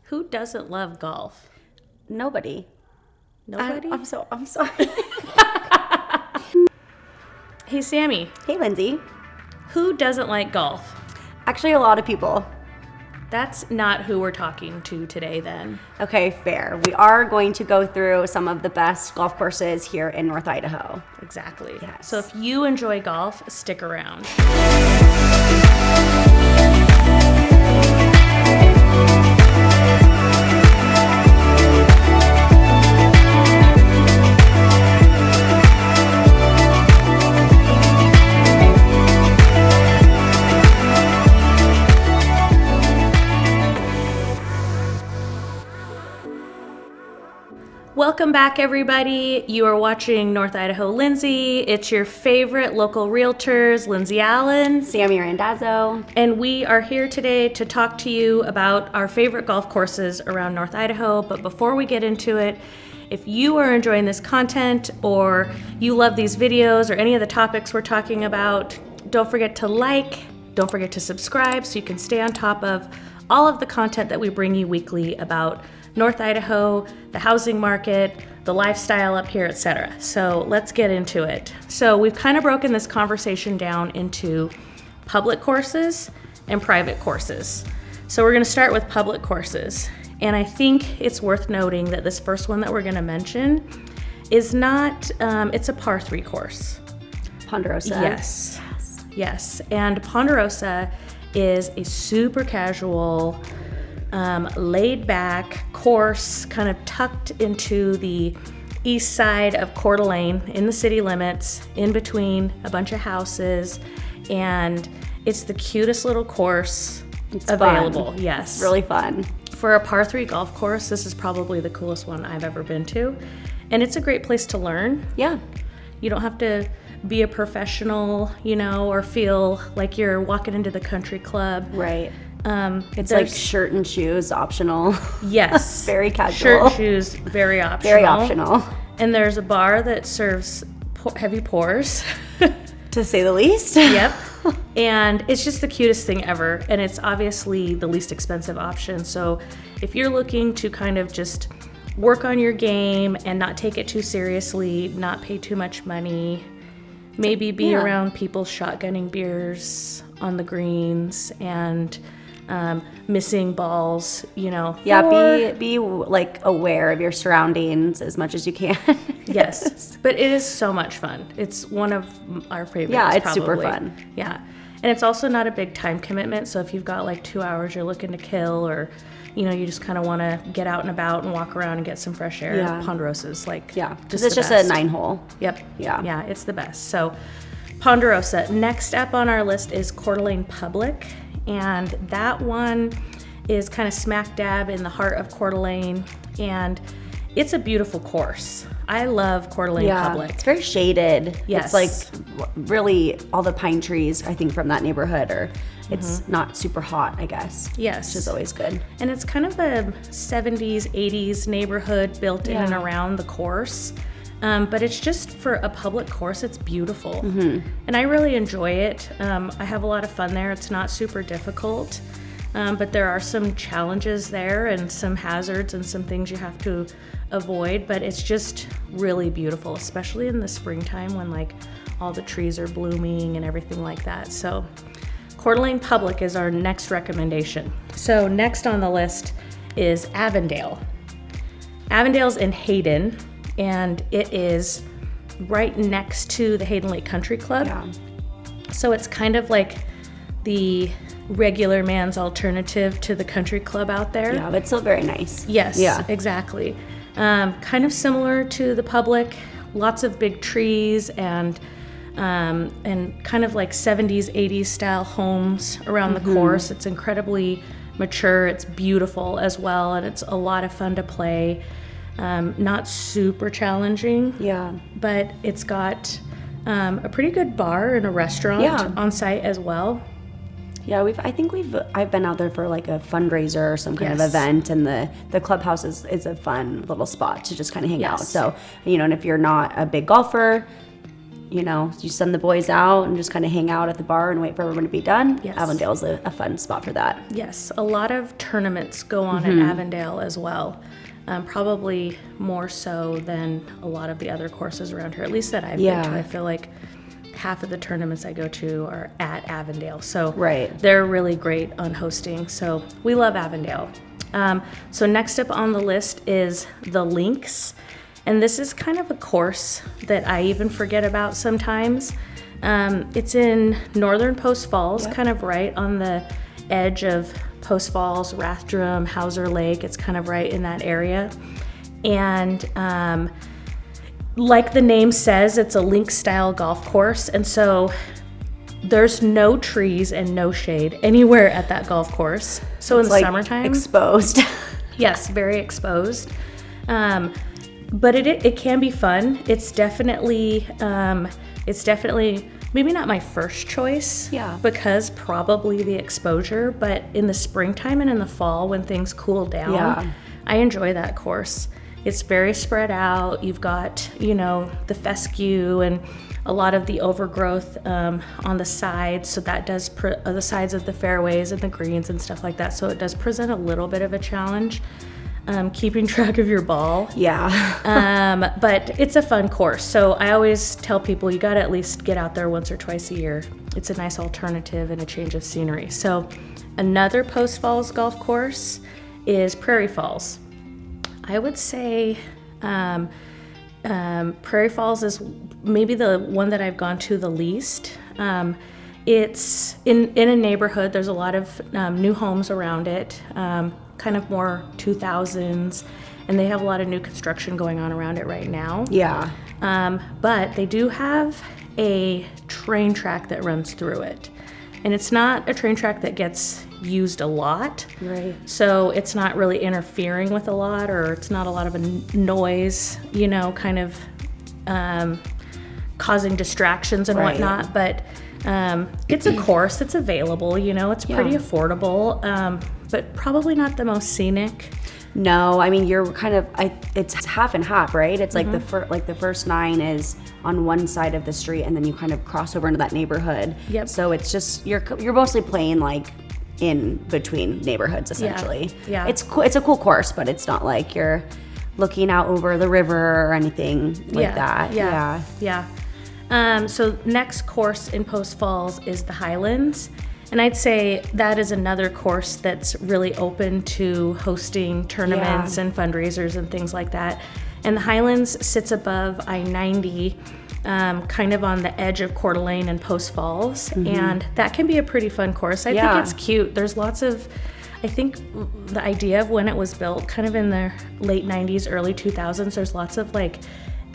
Who doesn't love golf? Nobody. Nobody? I'm sorry. Hey, Sammy. Hey, Lindsay. Who doesn't like golf? Actually, a lot of people. That's not who we're talking to today, then. Okay, fair. We are going to go through some of the best golf courses here in North Idaho. Exactly. Yes. So if you enjoy golf, stick around. Welcome back, everybody. You are watching North Idaho Lindsay. It's your favorite local realtors, Lindsay Alene, Sammy Randazzo. and we are here today to talk to you about our favorite golf courses around North Idaho. But before we get into it, if you are enjoying this content or you love these videos or any of the topics we're talking about, don't forget to like, don't forget to subscribe so you can stay on top of all of the content that we bring you weekly about North Idaho, the housing market, the lifestyle up here, etc. So let's get into it. So we've kind of broken this conversation down into public courses and private courses. So we're going to start with public courses. And I think it's worth noting that this first one that we're going to mention is not, it's a par 3 course. Ponderosa. Yes. And Ponderosa is a super casual, laid back course kind of tucked into the east side of Coeur d'Alene in the city limits, in between a bunch of houses, and it's the cutest little course available. Fun. Yes. It's really fun. For a par 3 golf course, this is probably the coolest one I've ever been to, and it's a great place to learn. Yeah. You don't have to be a professional, or feel like you're walking into the country club. Right. It's like shirt and shoes optional. Yes. Very casual. Shirt, shoes, very optional. Very optional. And there's a bar that serves heavy pours. To say the least. Yep. And it's just the cutest thing ever. And it's obviously the least expensive option. So if you're looking to kind of just work on your game and not take it too seriously, not pay too much money, maybe be around people shotgunning beers on the greens and missing balls, Yeah, be like aware of your surroundings as much as you can. Yes, but it is so much fun. It's one of our favorites. Yeah, it's probably. super fun. Yeah, and it's also not a big time commitment. So if you've got like 2 hours you're looking to kill, or you just kind of want to get out and about and walk around and get some fresh air, Ponderosa's like because it's just a 9-hole. Yep. Yeah, it's the best. So Ponderosa. Next up on our list is Coeur d'Alene Public, and that one is kind of smack dab in the heart of Coeur d'Alene, and it's a beautiful course. I love Coeur d'Alene Public. It's very shaded. Yes. It's like really all the pine trees, I think, from that neighborhood, or it's not super hot, I guess. Yes. Which is always good. And it's kind of a 70s, 80s neighborhood built in and around the course. But it's just for a public course, it's beautiful. And I really enjoy it. I have a lot of fun there. It's not super difficult, but there are some challenges there and some hazards and some things you have to avoid, but it's just really beautiful, especially in the springtime when like all the trees are blooming and everything like that. So Coeur d'Alene Public is our next recommendation. So next on the list is Avondale. Avondale's in Hayden, and it is right next to the Hayden Lake Country Club. Yeah. So it's kind of like the regular man's alternative to the country club out there. Yeah, but still very nice. Yes, Yeah. Exactly. Kind of similar to the Public, lots of big trees and kind of like 70s, 80s style homes around the course. It's incredibly mature. It's beautiful as well, and it's a lot of fun to play. Not super challenging. Yeah. But it's got a pretty good bar and a restaurant on site as well. Yeah, I've been out there for like a fundraiser or some kind of event, and the clubhouse is a fun little spot to just kind of hang out. So, and if you're not a big golfer, you know, you send the boys out and just kind of hang out at the bar and wait for everyone to be done. Yes. Avondale's a fun spot for that. Yes, a lot of tournaments go on at Avondale as well. Probably more so than a lot of the other courses around here, at least that I've been to. I feel like half of the tournaments I go to are at Avondale. So they're really great on hosting. So we love Avondale. So next up on the list is the Links. And this is kind of a course that I even forget about sometimes. It's in northern Post Falls, kind of right on the edge of Post Falls, Rathdrum, Gozzer Lake. It's kind of right in that area. And like the name says, it's a link style golf course. And so there's no trees and no shade anywhere at that golf course. So it's in the summertime, exposed. Yes, very exposed. But it can be fun. It's definitely maybe not my first choice. Because probably the exposure, but in the springtime and in the fall when things cool down, I enjoy that course. It's very spread out. You've got, you know, the fescue and a lot of the overgrowth on the sides. So that does the sides of the fairways and the greens and stuff like that. So it does present a little bit of a challenge. Keeping track of your ball. But it's a fun course. So I always tell people you got to at least get out there once or twice a year. It's a nice alternative and a change of scenery. So another Post Falls golf course is Prairie Falls. I would say Prairie Falls is maybe the one that I've gone to the least. It's in a neighborhood. There's a lot of new homes around it. Kind of more 2000s, and they have a lot of new construction going on around it right now. But they do have a train track that runs through it, and it's not a train track that gets used a lot. So it's not really interfering with a lot, or it's not a lot of a noise, you know, kind of causing distractions and whatnot. But it's a course that's available, you know, it's pretty affordable. But probably not the most scenic. No, I mean, you're kind of, it's half and half, right? It's like the first 9 is on one side of the street, and then you kind of cross over into that neighborhood. So it's just, you're mostly playing like in between neighborhoods, essentially. It's cool. It's a cool course, but it's not like you're looking out over the river or anything like that. So next course in Post Falls is the Highlands. And I'd say that is another course that's really open to hosting tournaments and fundraisers and things like that. And the Highlands sits above I-90, kind of on the edge of Coeur d'Alene and Post Falls. And that can be a pretty fun course. I think it's cute. There's lots of, I think the idea of when it was built, kind of in the late 90s, early 2000s, there's lots of like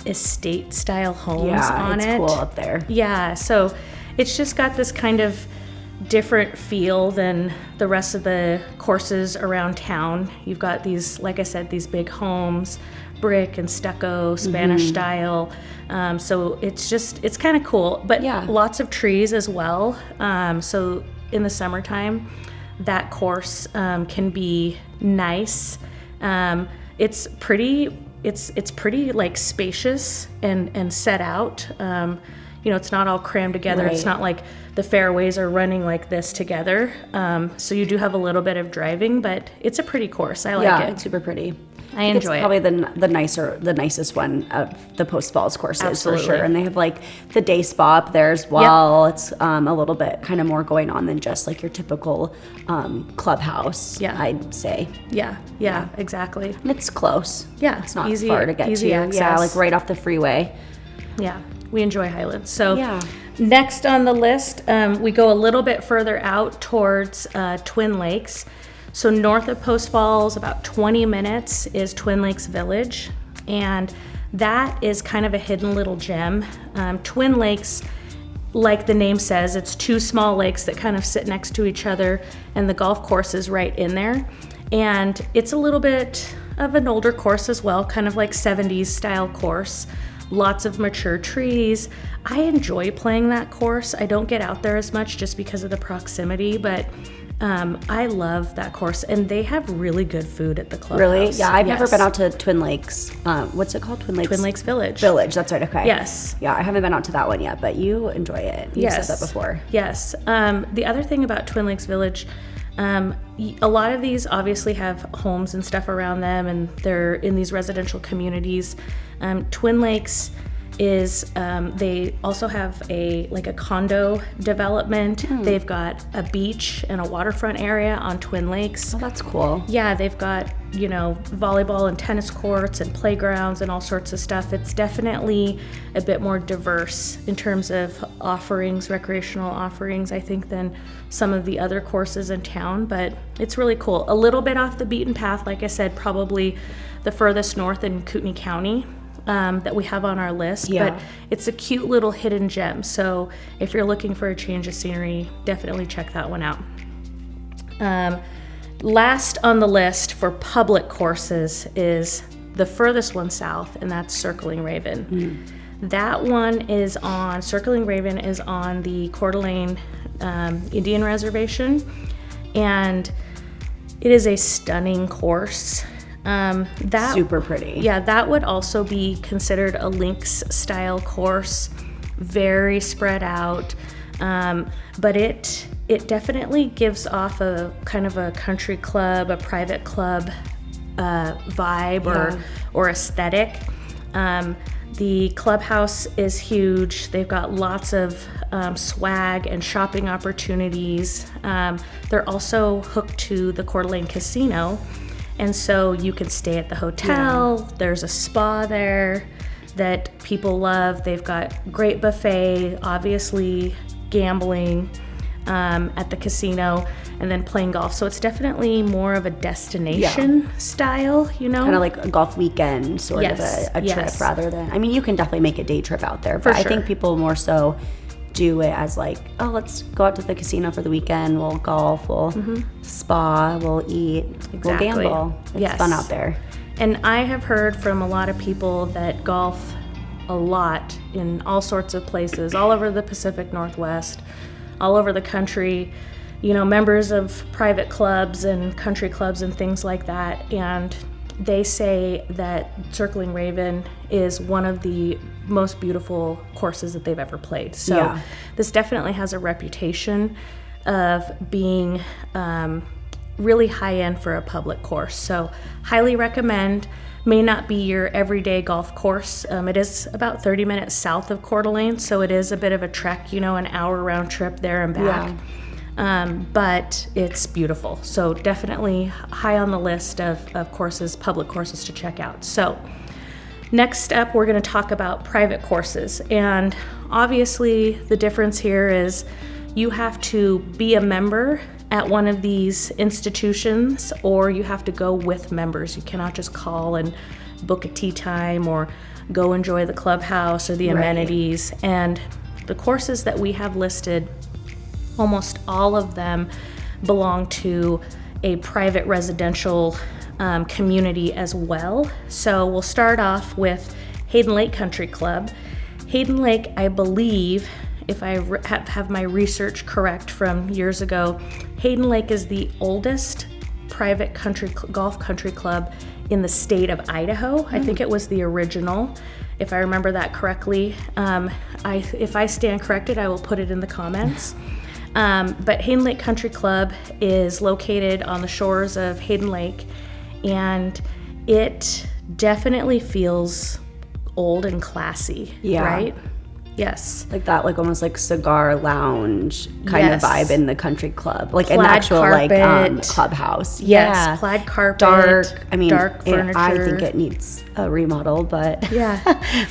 estate style homes on it. It's cool up there. So it's just got this kind of different feel than the rest of the courses around town. You've got these, like I said, these big homes, brick and stucco, Spanish style. So it's kind of cool, but lots of trees as well. So in the summertime, that course can be nice. It's pretty like spacious and set out. You know, it's not all crammed together. It's not like the fairways are running like this together. So you do have a little bit of driving, but it's a pretty course. I like it. It's super pretty. I enjoy it. It's probably the nicest one of the Post Falls courses for sure. And they have like the day spa up there as well. It's a little bit kind of more going on than just like your typical clubhouse, I'd say. Yeah, exactly. And it's close. It's not far to get to. Access. Yeah, like right off the freeway. We enjoy Highlands. So next on the list, we go a little bit further out towards Twin Lakes. So north of Post Falls, about 20 minutes, is Twin Lakes Village. And that is kind of a hidden little gem. Twin Lakes, like the name says, it's 2 small lakes that kind of sit next to each other, and the golf course is right in there. And it's a little bit of an older course as well, kind of like 70s style course. Lots of mature trees. I enjoy playing that course. I don't get out there as much just because of the proximity, but I love that course, and they have really good food at the clubhouse. Really? Yeah, I've never been out to Twin Lakes. What's it called? Twin Lakes Village. Village, that's right, okay. Yes. Yeah, I haven't been out to that one yet, but you enjoy it. You said that before. Yes. The other thing about Twin Lakes Village, a lot of these obviously have homes and stuff around them, and they're in these residential communities. Twin Lakes is they also have a condo development. They've got a beach and a waterfront area on Twin Lakes. Oh, that's cool. Yeah, they've got, volleyball and tennis courts and playgrounds and all sorts of stuff. It's definitely a bit more diverse in terms of offerings, recreational offerings, I think, than some of the other courses in town, but it's really cool. A little bit off the beaten path, like I said, probably the furthest north in Kootenai County. That we have on our list, but it's a cute little hidden gem. So if you're looking for a change of scenery, definitely check that one out. Last on the list for public courses is the furthest one south, and that's Circling Raven. That one is on, Circling Raven is on the Coeur d'Alene Indian Reservation, and it is a stunning course. Super pretty. Yeah, that would also be considered a links style course, very spread out, but it definitely gives off a kind of a country club, a private club vibe or aesthetic. The clubhouse is huge. They've got lots of swag and shopping opportunities. They're also hooked to the Coeur d'Alene Casino. And so you can stay at the hotel. There's a spa there that people love. They've got great buffet, obviously gambling at the casino, and then playing golf. So it's definitely more of a destination style, Kind of like a golf weekend sort of a trip rather than, I mean, you can definitely make a day trip out there, but I think people more so do it as like, oh, let's go out to the casino for the weekend, we'll golf, we'll spa, we'll eat, we'll gamble. It's fun out there. And I have heard from a lot of people that golf a lot in all sorts of places, all over the Pacific Northwest, all over the country, members of private clubs and country clubs and things like that. And they say that Circling Raven is one of the most beautiful courses that they've ever played. So this definitely has a reputation of being really high end for a public course. So highly recommend. May not be your everyday golf course. It is about 30 minutes south of Coeur d'Alene, so it is a bit of a trek, an hour round trip there and back. But it's beautiful. So definitely high on the list of courses, public courses to check out. So next up, we're going to talk about private courses. And obviously the difference here is you have to be a member at one of these institutions, or you have to go with members. You cannot just call and book a tee time or go enjoy the clubhouse or the amenities. And the courses that we have listed, almost all of them belong to a private residential community as well. So we'll start off with Hayden Lake Country Club. Hayden Lake, I believe, if I have my research correct from years ago, Hayden Lake is the oldest private golf country club in the state of Idaho. I think it was the original, if I remember that correctly. If I stand corrected, I will put it in the comments. But Hayden Lake Country Club is located on the shores of Hayden Lake, and it definitely feels old and classy, right? Yes. Like that, like almost like cigar lounge kind of vibe in the country club. Like plaid an actual carpet. Clubhouse. Yes, plaid carpet. Dark furniture. I think it needs a remodel, but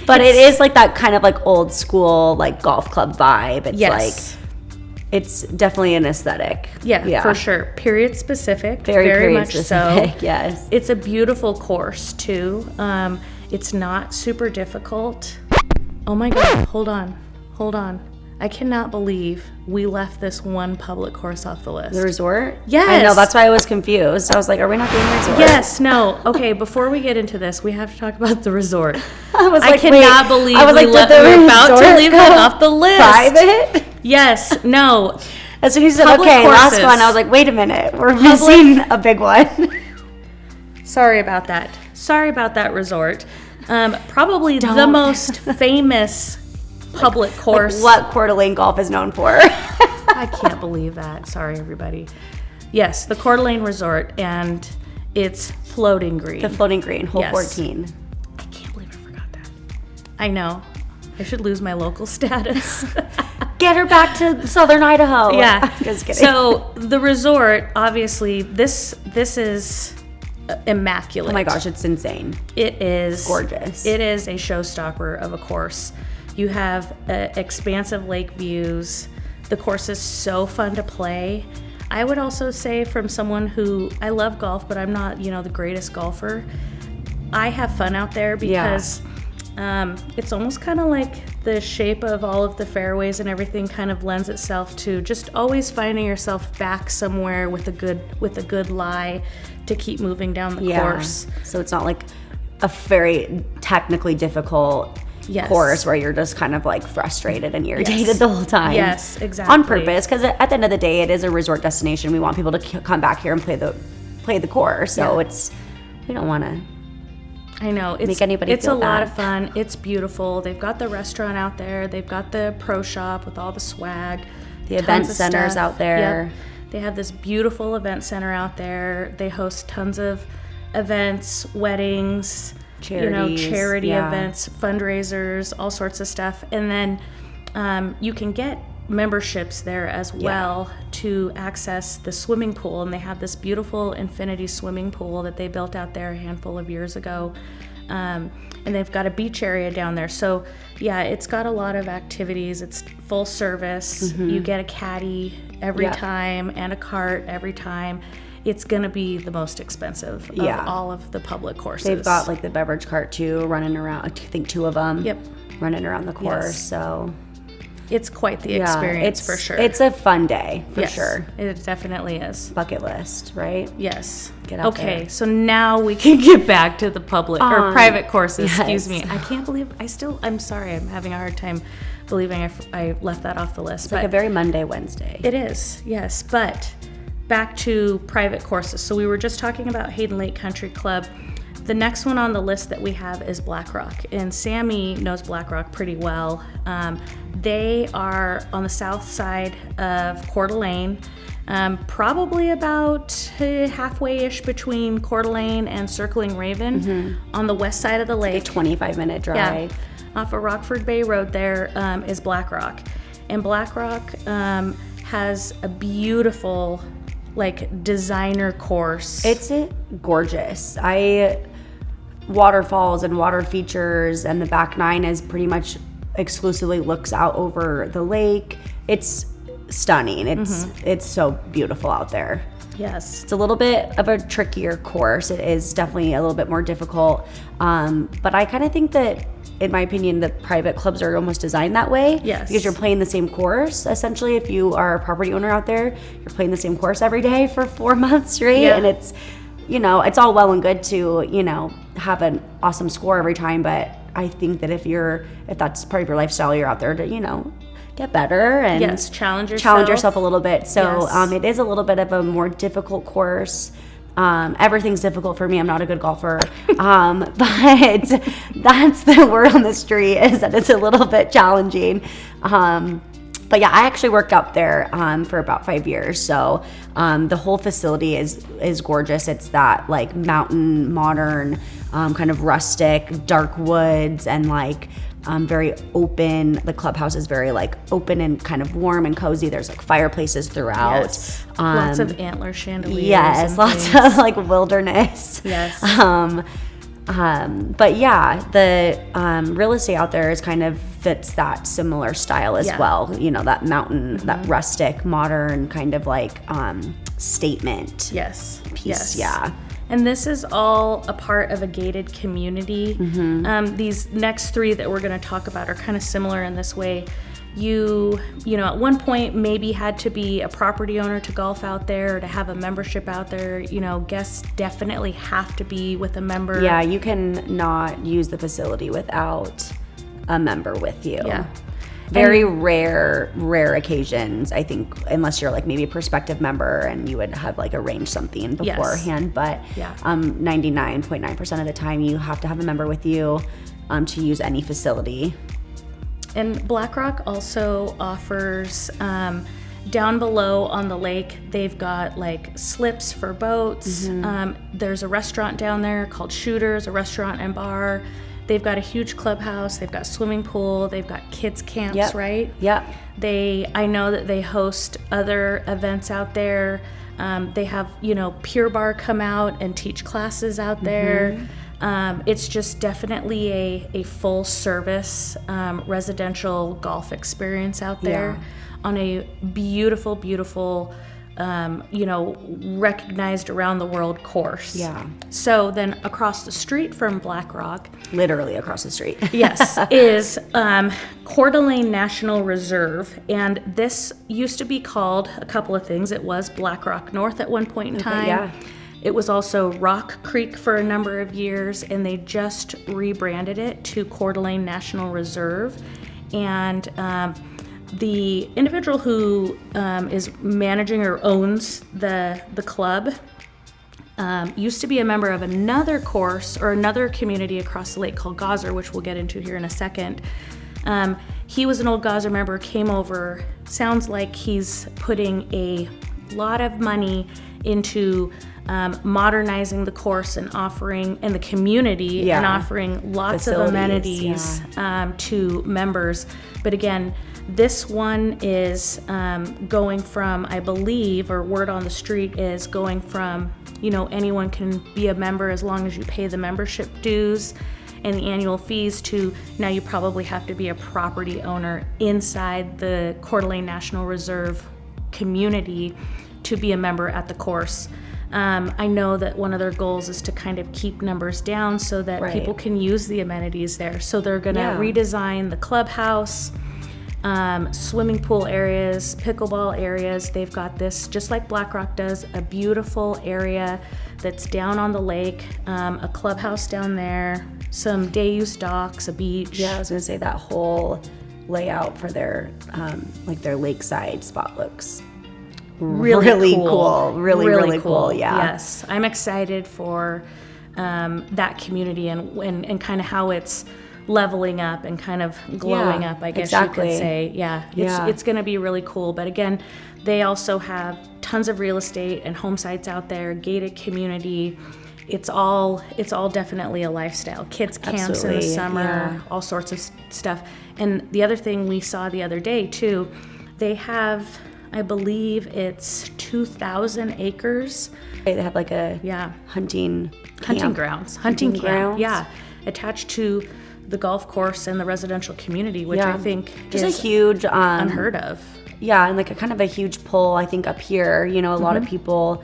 but it is like that kind of like old school like golf club vibe. It's like it's definitely an aesthetic. Yeah, for sure. Period specific. Very period much specific, so. Yes. It's a beautiful course too. It's not super difficult. Oh my God, hold on. I cannot believe we left this one public course off the list. The resort? Yes. I know, that's why I was confused. I was like, are we not doing the resort? Yes, no. Okay, before we get into this, we have to talk about the resort. I cannot believe we're about to leave it off the list. Private? Yes, no. As soon as you said, Public okay, courses. last one, I was like, wait a minute, we're missing a big one. Sorry about that resort. Probably the most famous public course. Like what Coeur d'Alene golf is known for. I can't believe that. Sorry, everybody. Yes, the Coeur d'Alene Resort, and it's Floating Green. The Floating Green, hole Yes. 14. I can't believe I forgot that. I know. I should lose my local status. Get her back to Southern Idaho. Yeah. Just kidding. So the resort, obviously, this is immaculate. Oh my gosh, it's insane. It is Gorgeous. It is a showstopper of a course. You have expansive lake views. The course is so fun to play. I would also say, from someone who, I love golf, but I'm not, the greatest golfer, I have fun out there because it's almost kind of like the shape of all of the fairways and everything kind of lends itself to just always finding yourself back somewhere with a good lie to keep moving down the course. So it's not like a very technically difficult course where you're just kind of like frustrated and irritated the whole time. Yes, exactly. On purpose, because at the end of the day, it is a resort destination. We want people to come back here and play the course. So we don't want to. I know. Make anybody it's feel a lot bad. of fun. It's beautiful. They've got the restaurant out there. They've got the pro shop with all the swag. The event centers out there. Yep. They have this beautiful event center out there. They host tons of events, weddings, charity events, fundraisers, all sorts of stuff. And then you can get memberships there as well to access the swimming pool, and they have this beautiful infinity swimming pool that they built out there a handful of years ago, and they've got a beach area down there. So it's got a lot of activities. It's full service. You get a caddy every time and a cart every time. It's gonna be the most expensive of all of the public courses. They've got like the beverage cart too running around. I think 2 of them running around the course. So it's quite the experience for sure. It's a fun day for sure. It definitely is. Bucket list, right? Yes. Get out okay, there. so now we can get back to the public or private courses. Excuse me. I can't believe I'm sorry. I'm having a hard time believing I left that off the list. It's like a very Monday, Wednesday. It is, yes. But back to private courses. So we were just talking about Hayden Lake Country Club. The next one on the list that we have is Black Rock, and Sammy knows Black Rock pretty well. They are on the south side of Coeur d'Alene, probably about halfway-ish between Coeur d'Alene and Circling Raven. On the west side of the lake. Like a 25-minute drive. Yeah, off of Rockford Bay Road there is Black Rock. And Black Rock has a beautiful designer course. It's gorgeous. Waterfalls and water features, and the back 9 is pretty much exclusively looks out over the lake. It's stunning. It's so beautiful out there. Yes. It's a little bit of a trickier course. It is definitely a little bit more difficult. But I kind of think that, in my opinion, the private clubs are almost designed that way. Yes. Because you're playing the same course. Essentially, if you are a property owner out there, you're playing the same course every day for 4 months, right? Yeah. And it's, it's all well and good to, have an awesome score every time. But I think that if that's part of your lifestyle, you're out there to, get better and challenge yourself a little bit. So Yes. It is a little bit of a more difficult course. Everything's difficult for me. I'm not a good golfer. But that's the word on the street, is that it's a little bit challenging. But yeah, I actually worked out there for about 5 years. So the whole facility is gorgeous. It's that mountain, modern, kind of rustic, dark woods, and very open. The clubhouse is very open and kind of warm and cozy. There's fireplaces throughout. Yes. Lots of antler chandeliers. Yes, lots of wilderness. Yes. But yeah, the real estate out there is kind of fits that similar style as well. That mountain, that rustic, modern kind of statement. Yes. Piece. Yes. Yeah. And this is all a part of a gated community. These next 3 that we're going to talk about are kind of similar in this way. You at one point maybe had to be a property owner to golf out there or to have a membership out there. Guests definitely have to be with a member. Yeah, you can not use the facility without a member with you. Yeah. Very rare occasions, I think, unless you're like maybe a prospective member and you would have like arranged something beforehand. But 99.9% of the time you have to have a member with you to use any facility. And Black Rock also offers, down below on the lake, they've got like slips for boats. There's a restaurant down there called Shooters, a restaurant and bar. They've got a huge clubhouse. They've got swimming pool. They've got kids camps, right? Yep. I know that they host other events out there. They have, Pure Bar come out and teach classes out there. It's just definitely a full service residential golf experience out there on a beautiful, beautiful, recognized around the world course. Yeah. So then across the street from Black Rock, literally across the street, yes, is Coeur d'Alene National Reserve, and this used to be called a couple of things. It was Black Rock North at one point in time. Yeah. It was also Rock Creek for a number of years, and they just rebranded it to Coeur d'Alene National Reserve. And the individual who is managing or owns the club used to be a member of another course or another community across the lake called Gozzer, which we'll get into here in a second. He was an old Gozzer member, came over. Sounds like he's putting a lot of money into modernizing the course and offering, and the community, and offering lots of amenities to members. But again, this one is going from, I believe, or word on the street is going from, anyone can be a member as long as you pay the membership dues and the annual fees, to now you probably have to be a property owner inside the Coeur d'Alene National Reserve community to be a member at the course. I know that one of their goals is to kind of keep numbers down so that people can use the amenities there. So they're going to redesign the clubhouse, swimming pool areas, pickleball areas. They've got this, just like Black Rock does, a beautiful area that's down on the lake, a clubhouse down there, some day-use docks, a beach. Yeah, I was going to say that whole layout for their their lakeside spot looks really cool. Really cool. Yeah. Yes, I'm excited for that community and kind of how it's leveling up and kind of glowing up, I guess you could say. It's going to be really cool. But again, they also have tons of real estate and home sites out there, gated community. It's all definitely a lifestyle. Kids camps in the summer, all sorts of stuff. And the other thing we saw the other day too, they have, I believe it's 2,000 acres. They have like a hunting grounds, attached to the golf course and the residential community, which I think just is a huge unheard of. Yeah, and like a kind of a huge pull, I think, up here. A lot of people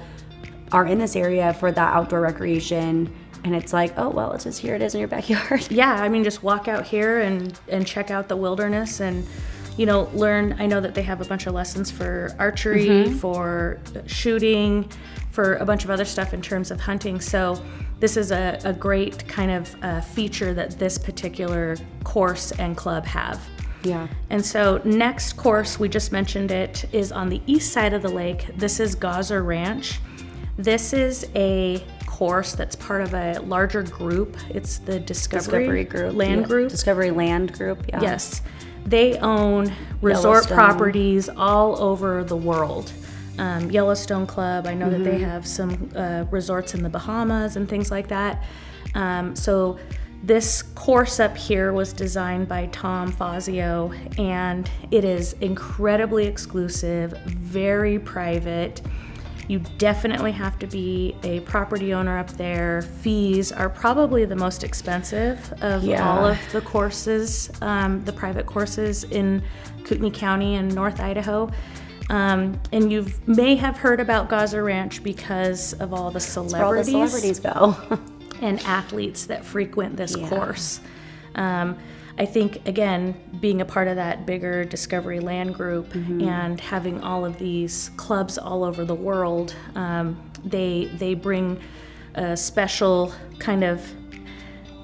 are in this area for that outdoor recreation, and it's like, oh well, it's just here it is in your backyard. Yeah, I mean, just walk out here and check out the wilderness and learn. I know that they have a bunch of lessons for archery, for shooting, for a bunch of other stuff in terms of hunting. So this is a great kind of feature that this particular course and club have. Yeah. And so next course, we just mentioned it, is on the east side of the lake. This is Gozzer Ranch. This is a course that's part of a larger group. It's the Discovery Group. Land Group. Discovery Land Group, yeah. Yes. They own resort properties all over the world. Yellowstone Club, I know that they have some resorts in the Bahamas and things like that. So this course up here was designed by Tom Fazio, and it is incredibly exclusive, very private. You definitely have to be a property owner up there. Fees are probably the most expensive of all of the courses, the private courses in Kootenai County and North Idaho. And you may have heard about Gozzer Ranch because of all the celebrities. Where all the celebrities go. And athletes that frequent this course. I think, again, being a part of that bigger Discovery Land Group and having all of these clubs all over the world, they bring a special kind of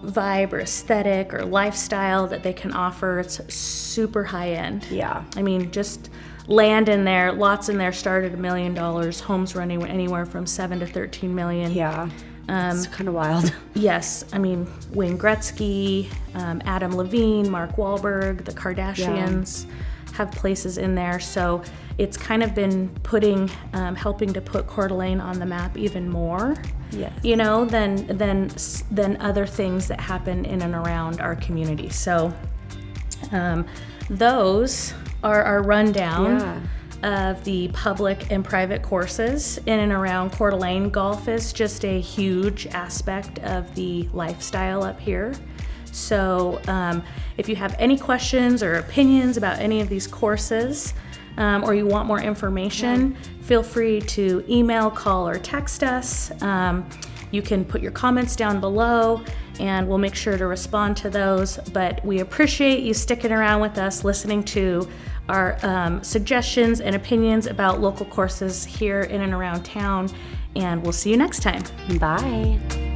vibe or aesthetic or lifestyle that they can offer. It's super high end. Yeah. I mean, just land in there, lots in there start at $1 million. Homes running anywhere from 7 to 13 million. Yeah. It's kind of wild. Yes. I mean, Wayne Gretzky, Adam Levine, Mark Wahlberg, the Kardashians have places in there. So it's kind of been helping to put Coeur d'Alene on the map even more. Yes. You know, than other things that happen in and around our community. So those are our rundown of the public and private courses in and around Coeur d'Alene. Golf is just a huge aspect of the lifestyle up here. So if you have any questions or opinions about any of these courses, or you want more information, feel free to email, call, or text us. You can put your comments down below and we'll make sure to respond to those. But we appreciate you sticking around with us, listening to our suggestions and opinions about local courses here in and around town. And we'll see you next time. Bye.